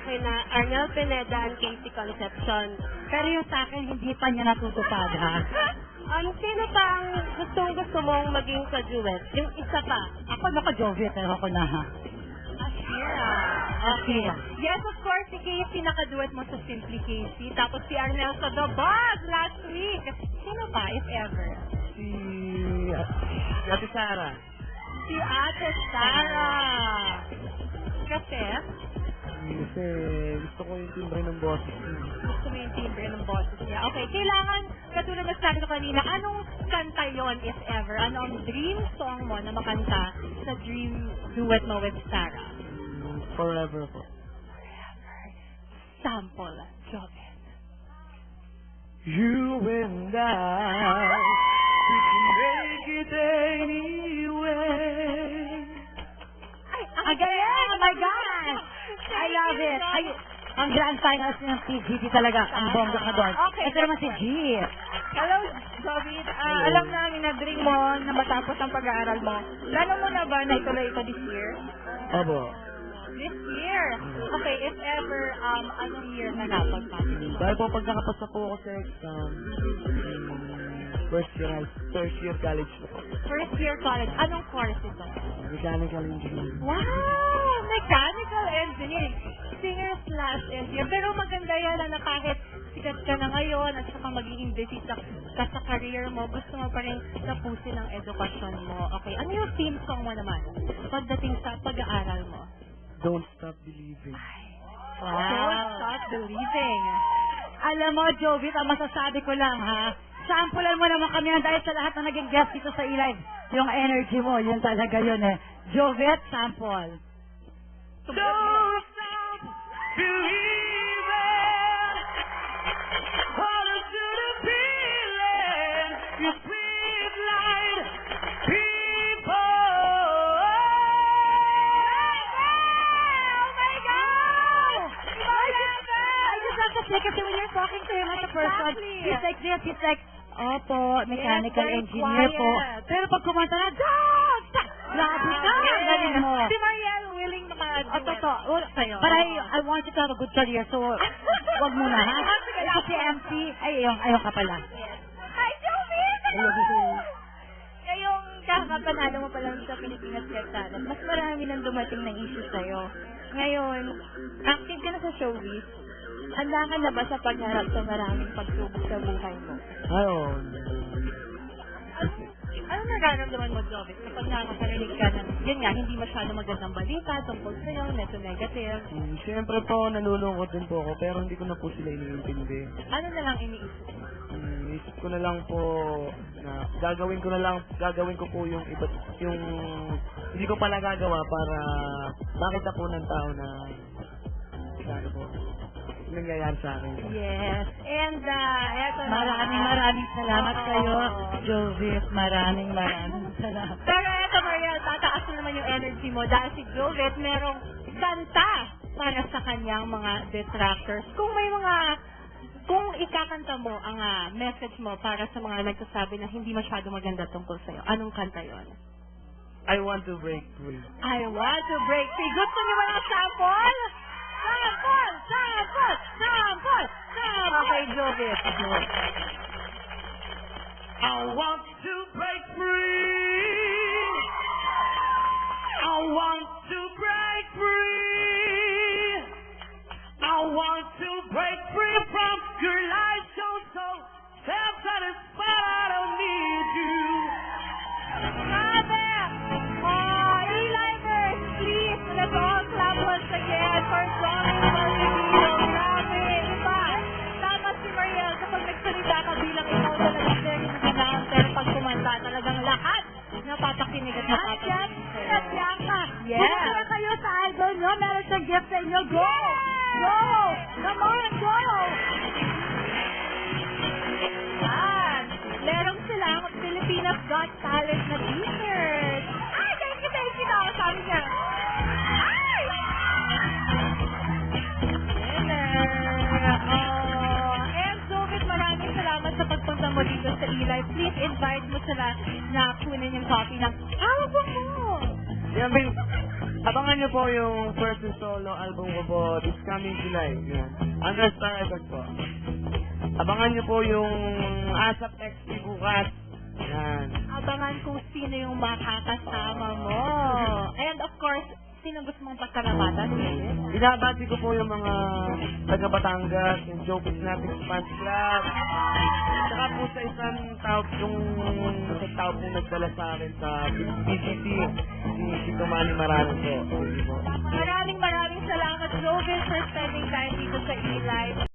kina Arnel Pineda and Casey Concepcion. Pero yung sa akin, hindi pa niya natutupad, ha? Sino pa ang gusto mong maging ka-duet? Yung isa pa. Ako naka-Joviet, pero ako na, ha? Ashira. Okay. Yes, of course, si Casey nakaduet mo sa Simply Casey. Tapos si Arnel sa The Buzz last week. Sino pa, if ever? Si Ate Sara. Si Ate Sara. Kasi gusto ko yung timbre ng boses niya. gusto mo yung timbre ng boses niya. Okay, kailangan, katulad na sabi ko kanina, anong kanta yon if ever? Ano ang dream song mo na makanta sa dream duet mo with Sarah? Forever po. Sample, Jovet. You and I, we can make it anywhere. Ang galing! Oh my God! I love it! Ang grand finals ng PGT talaga. Ang bongga ka doon. Okay. Ito naman si G. Hello, Jovet. Alam namin na dream mo na matapos ang pag-aaral mo. Plano mo na ba na ituloy ito this year? Opo. This year? Okay, if ever, anong year na napagpapit? Dahil po pag nakapasa po ako sa exam, first year college na po. First year college. Anong course ito? Mechanical engineering. Wow! Mechanical engineering. Singer/engineer. Pero maganda yan na kahit sikat ka na ngayon at saka magiging busy ka sa career mo, gusto mo pa rin tapusin ang edukasyon mo. Okay, ano yung theme song mo naman pagdating sa pag-aaral mo? Don't stop believing. Wow. Don't stop believing. Alam mo, Jovit, ang masasabi ko lang, ha? Sampulan mo naman kami dahil sa lahat na naging guest dito sa E-Live. Yung energy mo, yun talaga yun, eh. Jovit, sample. Don't stop believing. Hold on to the feeling. You breathe light, people. Oh my God! I just have to say, kasi when you're talking to him as a person, he's like this, he's like, opo, mechanical very engineer po. quiet. Pero pag kumanta na, don't stop! Grabe ka! Ang galing mo. Si Mariel willing maka-duet. Totoo. Sa'yo. But I want you to have a good career, so wag muna, ha? Ito si MC, ayun ka pala. Hi, Joey! Ngayong kakapanalo mo pa lang sa Pilipinas Got Talent, mas marami nang dumating na issue sa'yo. Ngayon, active ka na sa showbiz. Handa ka na ba sa pagharap sa maraming pagsubok sa buhay mo? Ayun. Ano nararamdaman mo, Jovis, kapag nakakarinig ka ng, yun nga, hindi masyado magandang balita tungkol sa'yo, medyo negative? Siyempre po, nalulungkot din po ako, pero hindi ko na po sila iniintindi. Ano na lang iniisip mo? Isip ko na lang po na gagawin ko po yung iba, yung hindi ko pa nagagawa para makita po ng tao na ano po, nangyayari sa akin. Yes. And, eto na. Maraming salamat kayo, Jovit. Maraming salamat. Pero eto, Mariel, tataas na naman yung energy mo dahil si Jovet merong kanta para sa kanyang mga detractors. Kung ikakanta mo ang message mo para sa mga nagsasabi na hindi masyado maganda tungkol sa'yo, anong kanta yon? I want to break free. I want to break free. Gusto niyo ba ng sample? Sample! Sample! Sample! Sample! Okay, Jovet. I want to break free. I want to break free. I want to break free from your life so self-satisfied. I don't need you. Grabe! E-Livers, please, let's all clap once again for Johnny Martino. Grabe! Iba! Tama si Mariel, kapag nagsalita ka bilang ikaw talagang very naganaan, pero pag kumanta, talagang lahat napapakinig at napapakinig. Nasya ka. Yes. Kaya kayo sa idol nyo, meron siyang gift sa inyo. Go! Go! Come on, go! Yan. Meron silang Pilipinas Got Talent na t-shirt. Ay, thank you daw. Sabi niya. Ay! And Jovet, maraming salamat sa pagpunta mo dito sa E-Live. Please invite mo sila na kunin yung copy ng album mo. Yeah, Abangan niyo po yung first and solo album ko po this coming July. Yan. Under Star Records po. Abangan niyo po yung ASAP XP bukas. Yan. Abangan kung sino yung makakasama mo. And of course, sino gusto mong pasalamatan? Binabati ko po yung mga taga Batangas, yung Showbiz natin fans club. Saka po sa isang tao, yung tao po nagdala sa akin sa BGT, si Tomani Marano po. Maraming salamat, Joven, for spending time dito sa E-Live.